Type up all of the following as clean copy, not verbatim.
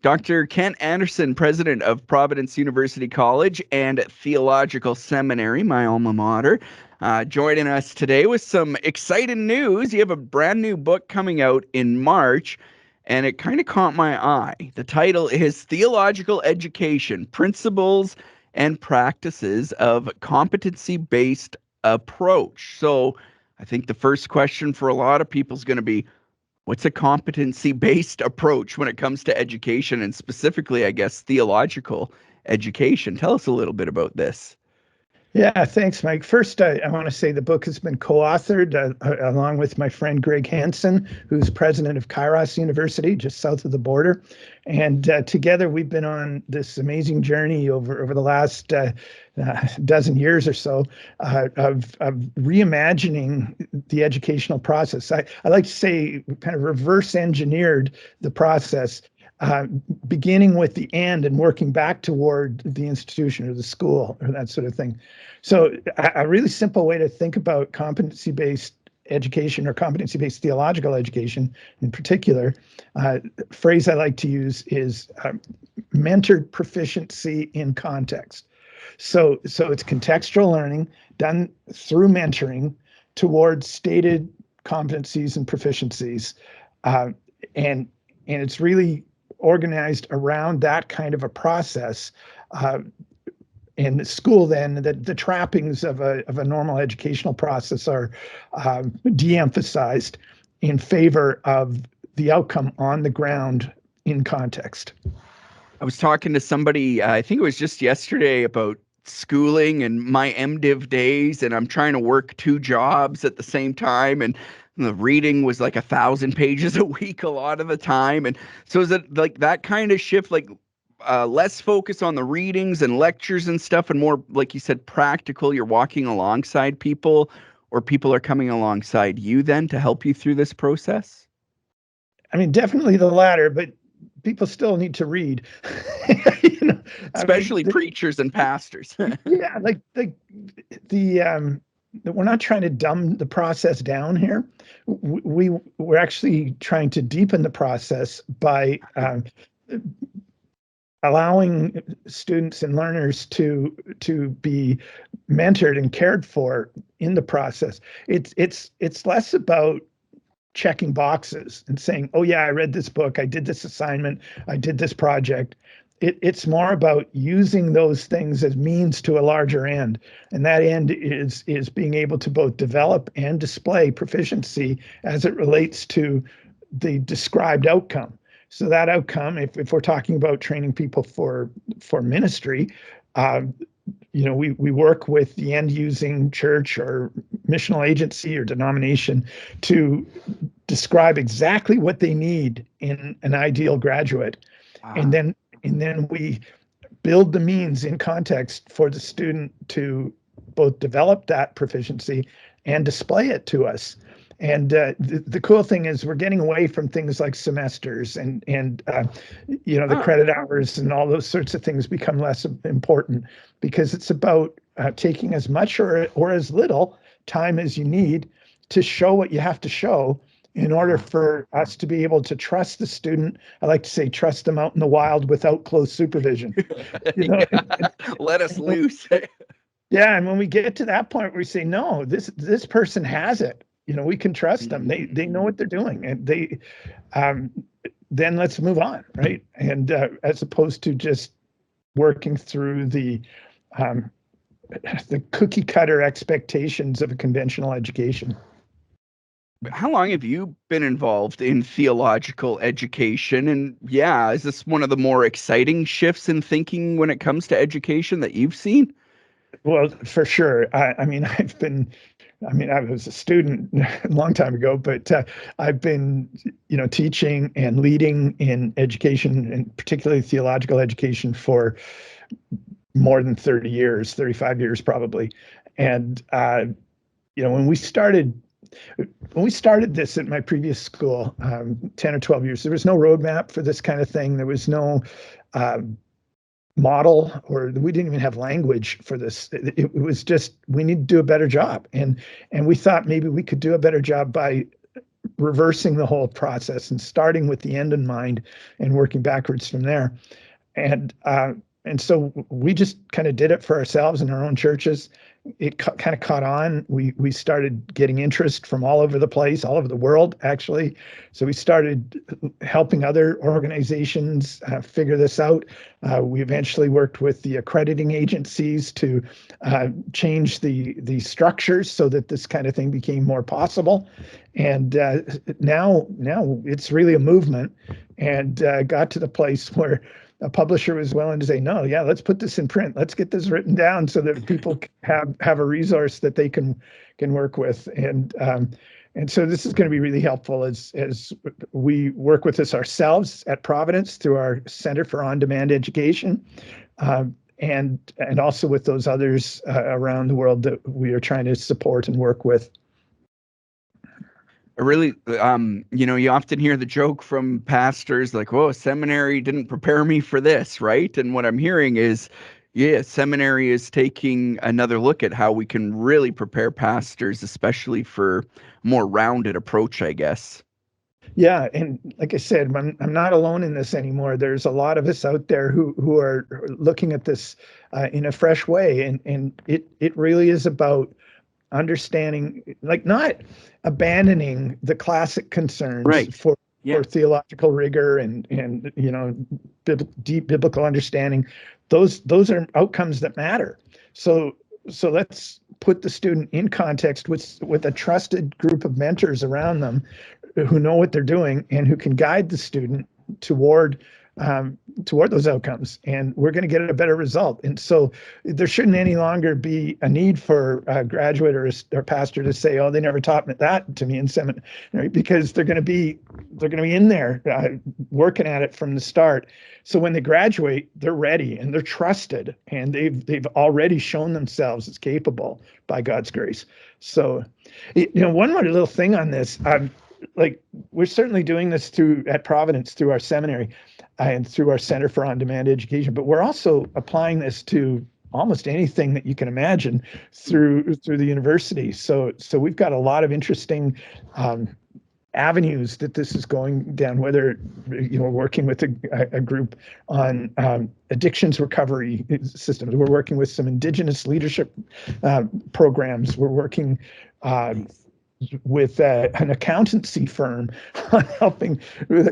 Dr. Kent Anderson, president of Providence University College and Theological Seminary, my alma mater, joining us today with some exciting news. You have a brand new book coming out in March, and it kind of caught my eye. The title is Theological Education, Principles and Practices of Competency-Based Approach. So I think the first question for a lot of people is going to be, what's a competency-based approach when it comes to education and specifically, I guess, theological education? Tell us a little bit about this. Yeah, thanks, Mike. First, I want to say the book has been co-authored along with my friend Greg Henson, who's president of Kairos University, just south of the border. And together we've been on this amazing journey over the last dozen years or so of reimagining the educational process. I like to say kind of reverse engineered the process, beginning with the end and working back toward the institution or the school or that sort of thing. So a really simple way to think about competency-based education or competency-based theological education in particular, phrase I like to use is mentored proficiency in context. So it's contextual learning done through mentoring towards stated competencies and proficiencies. And it's really organized around that kind of a process. In the school, then the trappings of a normal educational process are de-emphasized in favor of the outcome on the ground in context. I was talking to somebody, I think it was just yesterday, about schooling and my MDiv days, and I'm trying to work two jobs at the same time, and the reading was like 1,000 pages a week a lot of the time. And so is it like that kind of shift, like less focus on the readings and lectures and stuff, and more, like you said, practical? You're walking alongside people, or people are coming alongside you then to help you through this process? I mean, definitely the latter, but people still need to read. Especially preachers and pastors. Yeah, like the we're not trying to dumb the process down here. We're actually trying to deepen the process by allowing students and learners to be mentored and cared for in the process. It's less about checking boxes and saying, oh yeah, I read this book, I did this assignment, I did this project. It's more about using those things as means to a larger end. And that end is being able to both develop and display proficiency as it relates to the described outcome. So that outcome, if we're talking about training people for ministry, we work with the end using church or missional agency or denomination to describe exactly what they need in an ideal graduate. And then we build the means in context for the student to both develop that proficiency and display it to us. And the cool thing is we're getting away from things like semesters and the credit hours and all those sorts of things become less important, because it's about taking as much or as little time as you need to show what you have to show in order for us to be able to trust the student. I like to say, trust them out in the wild without close supervision. Let us loose. Yeah, and when we get to that point where we say, no, this person has it. We can trust them. They know what they're doing, and they then let's move on, right? And as opposed to just working through the cookie cutter expectations of a conventional education. How long have you been involved in theological education? And is this one of the more exciting shifts in thinking when it comes to education that you've seen? Well, for sure. I was a student a long time ago, but I've been, teaching and leading in education, and particularly theological education, for more than 30 years, 35 years probably. And when we started this at my previous school 10 or 12 years, there was no roadmap for this kind of thing. There was no model, or we didn't even have language for this. It was just, we need to do a better job. And we thought maybe we could do a better job by reversing the whole process and starting with the end in mind and working backwards from there. And so we just kind of did it for ourselves in our own churches. It kind of caught on. We started getting interest from all over the place, all over the world, actually. So we started helping other organizations figure this out. We eventually worked with the accrediting agencies to change the structures so that this kind of thing became more possible. And now it's really a movement, and got to the place where a publisher was willing to say, no, yeah, let's put this in print. Let's get this written down so that people have a resource that they can work with. And so this is going to be really helpful as we work with this ourselves at Providence through our Center for On-Demand Education, and also with those others around the world that we are trying to support and work with. Really, you often hear the joke from pastors like, "Whoa, seminary didn't prepare me for this," right? And what I'm hearing is, yeah, seminary is taking another look at how we can really prepare pastors, especially for more rounded approach, I guess. Yeah, and like I said, I'm not alone in this anymore. There's a lot of us out there who are looking at this in a fresh way, and it really is about understanding, like, not abandoning the classic concerns Right. for Yeah. theological rigor and deep biblical understanding. Those are outcomes that matter. So let's put the student in context with a trusted group of mentors around them who know what they're doing and who can guide the student toward those outcomes, and we're going to get a better result. And so there shouldn't any longer be a need for a graduate or pastor to say, "Oh, they never taught me that to me in seminary," because they're going to be in there working at it from the start. So when they graduate, they're ready and they're trusted, and they've already shown themselves as capable by God's grace. So, one more little thing on this. Like, we're certainly doing this at Providence through our seminary and through our Center for On-Demand Education, but we're also applying this to almost anything that you can imagine through the university. So we've got a lot of interesting avenues that this is going down, whether we're working with a group on addictions recovery systems. We're working with some Indigenous leadership programs. We're working with an accountancy firm on helping.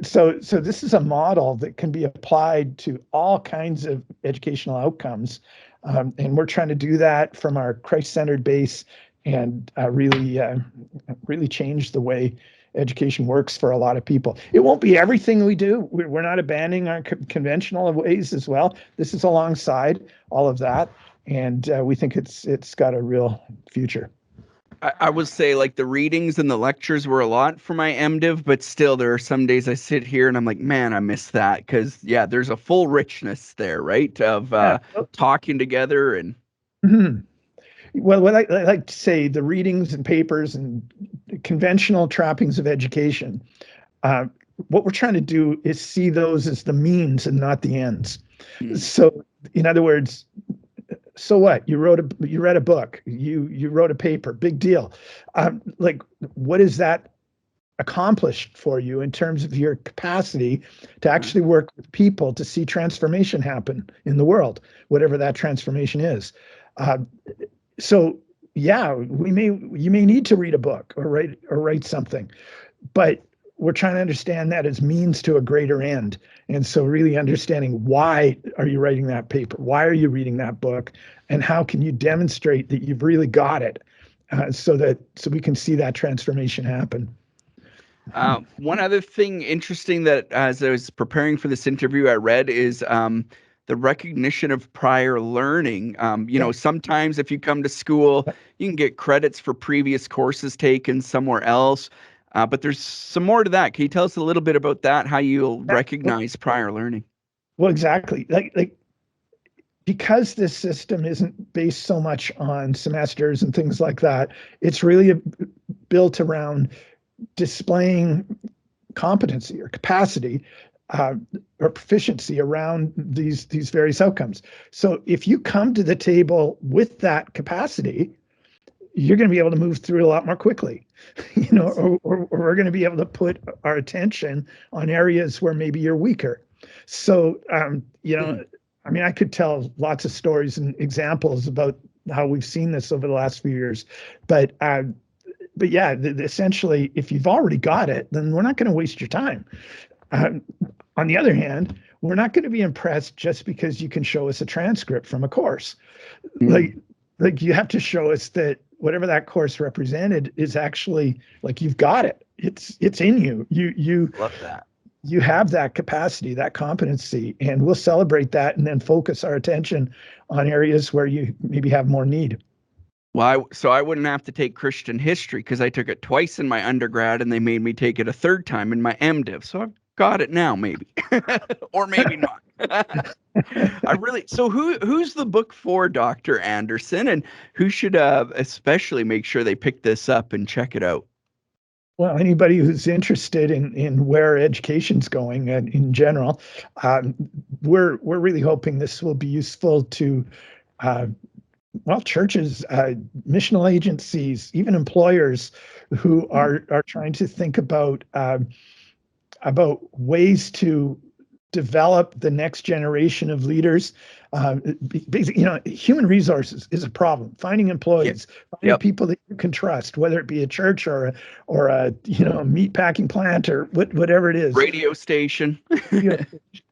So this is a model that can be applied to all kinds of educational outcomes. And we're trying to do that from our Christ-centered base and really change the way education works for a lot of people. It won't be everything we do. We're not abandoning our conventional ways as well. This is alongside all of that. And we think it's got a real future. I would say, like, the readings and the lectures were a lot for my MDiv, but still there are some days I sit here and I'm like, man, I miss that, because there's a full richness there, right, of talking together. And Well, what I like to say, the readings and papers and conventional trappings of education, what we're trying to do is see those as the means and not the ends. So, in other words, so what? You read a book, you wrote a paper, big deal. Like, what is that accomplished for you in terms of your capacity to actually work with people to see transformation happen in the world, whatever that transformation is? So yeah, you may need to read a book or write something, but we're trying to understand that as means to a greater end. And so really understanding, why are you writing that paper? Why are you reading that book? And how can you demonstrate that you've really got it, so we can see that transformation happen. One other thing interesting that, as I was preparing for this interview, I read is the recognition of prior learning. Sometimes if you come to school, you can get credits for previous courses taken somewhere else. But there's some more to that. Can you tell us a little bit about that, how you'll recognize prior learning? Well, exactly. Like because this system isn't based so much on semesters and things like that, it's really built around displaying competency or capacity or proficiency around these various outcomes. So if you come to the table with that capacity, you're going to be able to move through it a lot more quickly. or we're going to be able to put our attention on areas where maybe you're weaker. So, I mean, I could tell lots of stories and examples about how we've seen this over the last few years, but yeah, essentially, if you've already got it, then we're not going to waste your time. Um, on the other hand, we're not going to be impressed just because you can show us a transcript from a course. Mm. Like you have to show us that whatever that course represented is actually like you've got it. It's in you. Love that. You have that capacity, that competency, and we'll celebrate that and then focus our attention on areas where you maybe have more need. Well, so I wouldn't have to take Christian history because I took it twice in my undergrad and they made me take it a third time in my MDiv. So I've got it now, maybe, or maybe not. So who's the book for, Dr. Anderson, and who should especially make sure they pick this up and check it out? Well, anybody who's interested in where education's going and in general, um, we're really hoping this will be useful to uh, well, churches, missional agencies, even employers who are trying to think about ways to develop the next generation of leaders. Basically, human resources is a problem. Finding employees, finding Yep. people that you can trust, whether it be a church or a meat packing plant or whatever it is. Radio station.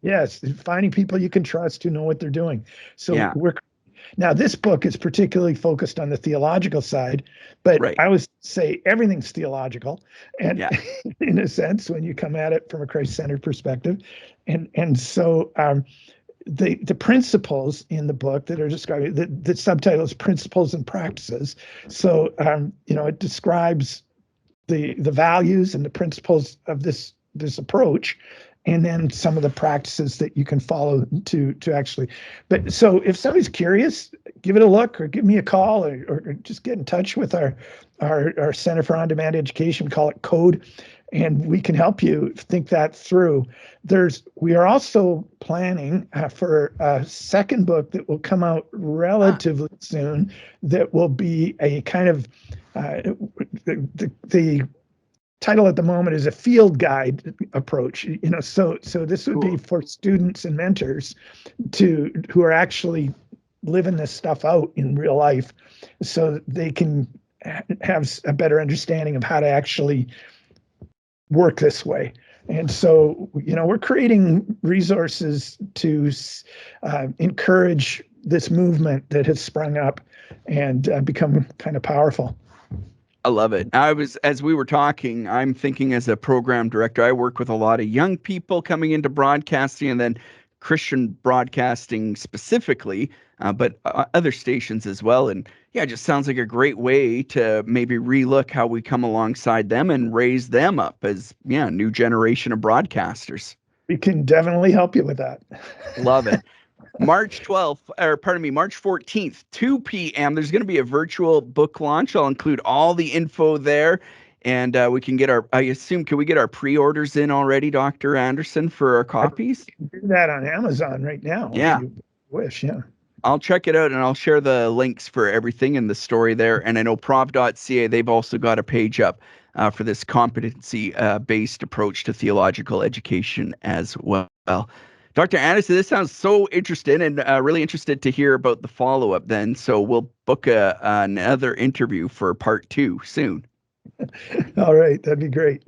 Yes, finding people you can trust who know what they're doing. So Yeah. now, this book is particularly focused on the theological side, but Right. I always say everything's theological, and Yeah. in a sense, when you come at it from a Christ-centered perspective, and so the principles in the book that are described, the subtitle is Principles and Practices. So it describes the values and the principles of this approach, and then some of the practices that you can follow to actually. But so if somebody's curious, give it a look or give me a call or just get in touch with our Center for On-Demand Education, call it CODE, and we can help you think that through. We are also planning for a second book that will come out relatively soon that will be a kind of the title at the moment is a field guide approach. So this would be for students and mentors who are actually living this stuff out in real life, so they can have a better understanding of how to actually work this way. And so, we're creating resources to encourage this movement that has sprung up and become kind of powerful. I love it. As we were talking, I'm thinking as a program director, I work with a lot of young people coming into broadcasting and then Christian broadcasting specifically, but other stations as well. And yeah, it just sounds like a great way to maybe relook how we come alongside them and raise them up as, new generation of broadcasters. We can definitely help you with that. Love it. March 14th, 2 p.m. There's going to be a virtual book launch. I'll include all the info there. And we can get can we get our pre-orders in already, Dr. Anderson, for our copies? You can do that on Amazon right now if you wish. Yeah. I'll check it out and I'll share the links for everything in the story there. And I know prov.ca, they've also got a page up for this competency-based approach to theological education as well. Dr. Anderson, this sounds so interesting and really interested to hear about the follow-up then. So we'll book another interview for part 2 soon. All right. That'd be great.